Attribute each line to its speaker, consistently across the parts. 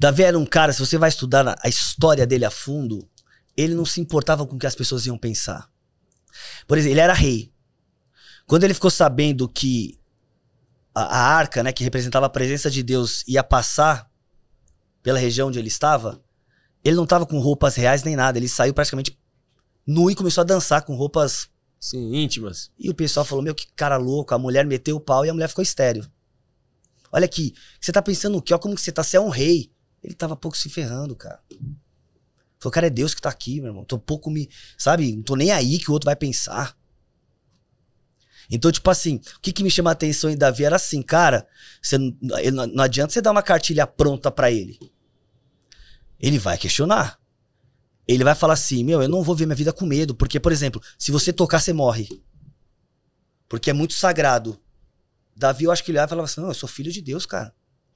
Speaker 1: Davi era um cara, se você vai estudar a história dele a fundo, ele não se importava com o que as pessoas iam pensar. Por exemplo, ele era rei. Quando ele ficou sabendo que a arca, né, que representava a presença de Deus, ia passar pela região onde ele estava, ele não estava com roupas reais nem nada. Ele saiu praticamente nu e começou a dançar com roupas...
Speaker 2: Sim, íntimas.
Speaker 1: E o pessoal falou, meu, que cara louco. A mulher meteu o pau e a mulher ficou estéril. Olha aqui, você tá pensando o quê? Olha como que você tá, você é um rei. Ele tava pouco se ferrando, cara. Falou, cara, é Deus que tá aqui, meu irmão. Tô pouco me... Sabe? Não tô nem aí que o outro vai pensar. Então, tipo assim, o que me chama a atenção em Davi era assim, cara, não adianta você dar uma cartilha pronta pra ele. Ele vai questionar. Ele vai falar assim, meu, eu não vou ver minha vida com medo. Porque, por exemplo, se você tocar, você morre. Porque é muito sagrado. Davi, eu acho que ele vai falar assim, não, eu sou filho de Deus, cara.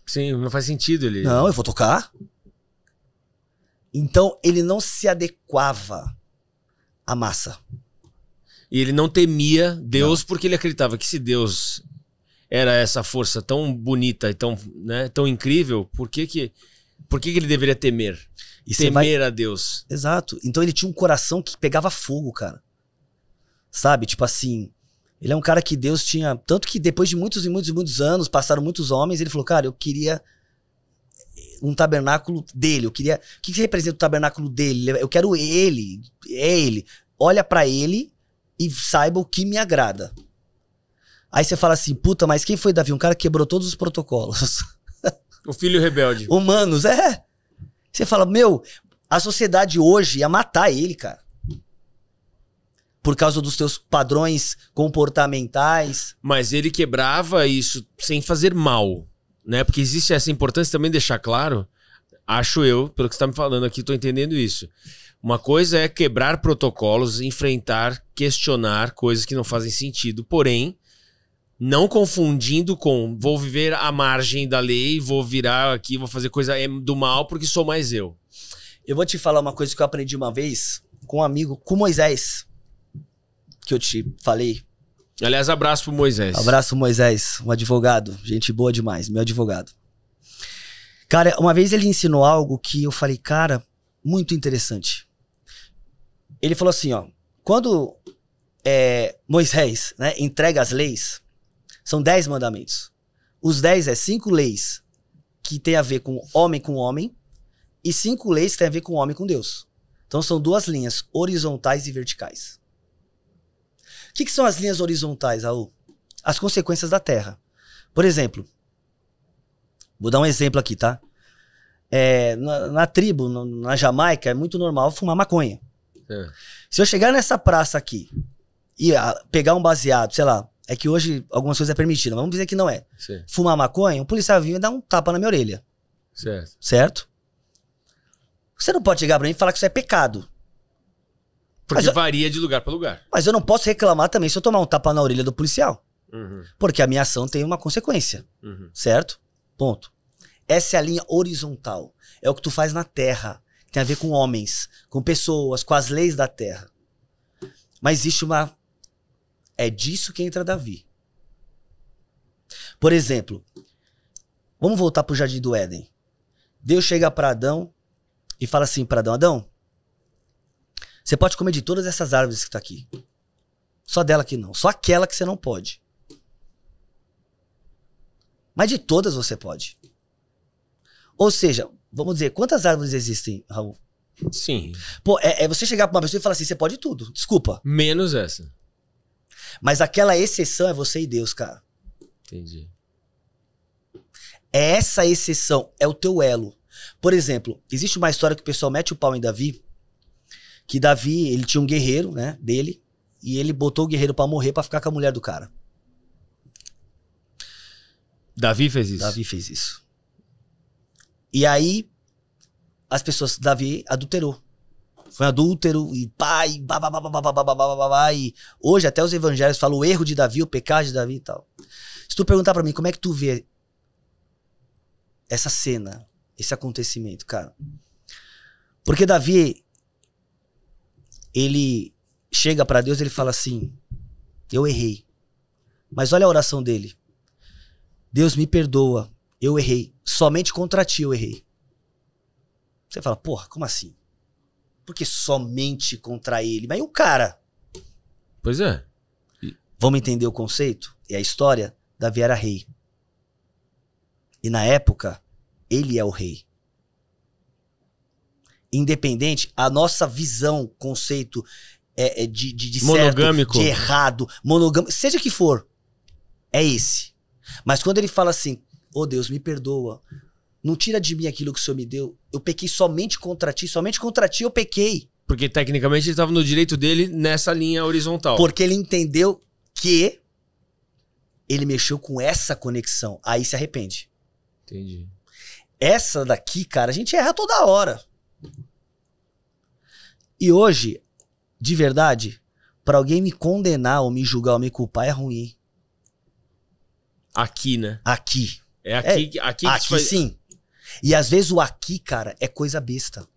Speaker 2: Sim, não faz sentido ele.
Speaker 1: Não, eu vou tocar. Então, ele não se adequava à massa.
Speaker 2: E ele não temia Deus porque ele acreditava que se Deus era essa força tão bonita e tão, né, tão incrível, por que ele deveria temer?
Speaker 1: E
Speaker 2: temer a Deus.
Speaker 1: Exato. Então ele tinha um coração que pegava fogo, cara. Sabe? Tipo assim, ele é um cara que Deus tinha... Tanto que depois de muitos e muitos e muitos anos, passaram muitos homens, ele falou, cara, eu queria um tabernáculo dele. Eu queria... O que representa o tabernáculo dele? Eu quero ele. É ele. Olha pra ele e saiba o que me agrada. Aí você fala assim, puta, mas quem foi Davi? Um cara que quebrou todos os protocolos.
Speaker 2: O filho rebelde.
Speaker 1: Humanos, é. Você fala, meu, a sociedade hoje ia matar ele, cara. Por causa dos teus padrões comportamentais.
Speaker 2: Mas ele quebrava isso sem fazer mal, né? Porque existe essa importância também de deixar claro, acho eu, pelo que você está me falando aqui, estou entendendo isso. Uma coisa é quebrar protocolos, enfrentar, questionar coisas que não fazem sentido, porém, não confundindo com vou viver à margem da lei, vou virar aqui, vou fazer coisa do mal porque sou mais eu.
Speaker 1: Eu vou te falar uma coisa que eu aprendi uma vez com um amigo, com Moisés, que eu te falei.
Speaker 2: Aliás, abraço pro Moisés.
Speaker 1: Abraço, Moisés, um advogado, gente boa demais, meu advogado. Cara, uma vez ele ensinou algo que eu falei, cara, muito interessante. Ele falou assim, ó, quando Moisés, né, entrega as leis, são 10 mandamentos. Os 10 é 5 leis que tem a ver com homem e 5 leis que tem a ver com homem com Deus. Então são 2 linhas, horizontais e verticais. O que são as linhas horizontais, Raul? As consequências da terra. Por exemplo, vou dar um exemplo aqui, tá? Na tribo, na Jamaica, é muito normal fumar maconha.
Speaker 2: É.
Speaker 1: Se eu chegar nessa praça aqui e pegar um baseado, sei lá, é que hoje algumas coisas é permitido, vamos dizer que não é.
Speaker 2: Sim.
Speaker 1: Fumar maconha, um policial vinha e dar um tapa na minha orelha.
Speaker 2: Certo.
Speaker 1: Certo? Você não pode chegar pra mim e falar que isso é pecado.
Speaker 2: Porque varia de lugar para lugar.
Speaker 1: Mas eu não posso reclamar também se eu tomar um tapa na orelha do policial.
Speaker 2: Uhum.
Speaker 1: Porque a minha ação tem uma consequência.
Speaker 2: Uhum.
Speaker 1: Certo? Ponto. Essa é a linha horizontal. É o que tu faz na terra. Tem a ver com homens, com pessoas, com as leis da terra. Mas existe uma... É disso que entra Davi. Por exemplo, vamos voltar pro Jardim do Éden. Deus chega para Adão e fala assim para Adão, Adão, você pode comer de todas essas árvores que tá aqui. Só dela que não. Só aquela que você não pode. Mas de todas você pode. Ou seja, vamos dizer, quantas árvores existem, Raul?
Speaker 2: Sim.
Speaker 1: Pô, você chegar pra uma pessoa e falar assim, você pode tudo. Desculpa.
Speaker 2: Menos essa.
Speaker 1: Mas aquela exceção é você e Deus, cara.
Speaker 2: Entendi.
Speaker 1: É essa exceção, é o teu elo. Por exemplo, existe uma história que o pessoal mete o pau em Davi, que Davi, ele tinha um guerreiro, né, dele, e ele botou o guerreiro pra morrer pra ficar com a mulher do cara.
Speaker 2: Davi fez isso?
Speaker 1: Davi fez isso. E aí, as pessoas, Davi adulterou. Foi um adúltero e pai, e hoje até os evangelhos falam o erro de Davi, o pecado de Davi e tal. Se tu perguntar pra mim, como é que tu vê essa cena, esse acontecimento, cara? Porque Davi, ele chega pra Deus e ele fala assim, eu errei. Mas olha a oração dele. Deus me perdoa, eu errei. Somente contra ti eu errei. Você fala, porra, como assim? Por que somente contra ele? Mas e o cara?
Speaker 2: Pois é.
Speaker 1: Vamos entender o conceito? É a história. Davi era rei. E na época, ele é o rei. Independente, a nossa visão, conceito de
Speaker 2: monogâmico,
Speaker 1: certo, de errado, monogâmico, seja que for, é esse. Mas quando ele fala assim, oh Deus, me perdoa, não tira de mim aquilo que o Senhor me deu, eu pequei somente contra ti eu pequei.
Speaker 2: Porque tecnicamente ele estava no direito dele nessa linha horizontal.
Speaker 1: Porque ele entendeu que ele mexeu com essa conexão, aí se arrepende.
Speaker 2: Entendi.
Speaker 1: Essa daqui, cara, a gente erra toda hora. E hoje, de verdade, pra alguém me condenar ou me julgar ou me culpar é ruim.
Speaker 2: Aqui, né?
Speaker 1: Aqui.
Speaker 2: É aqui que
Speaker 1: aqui
Speaker 2: faz...
Speaker 1: sim. E às vezes o aqui, cara, é coisa besta.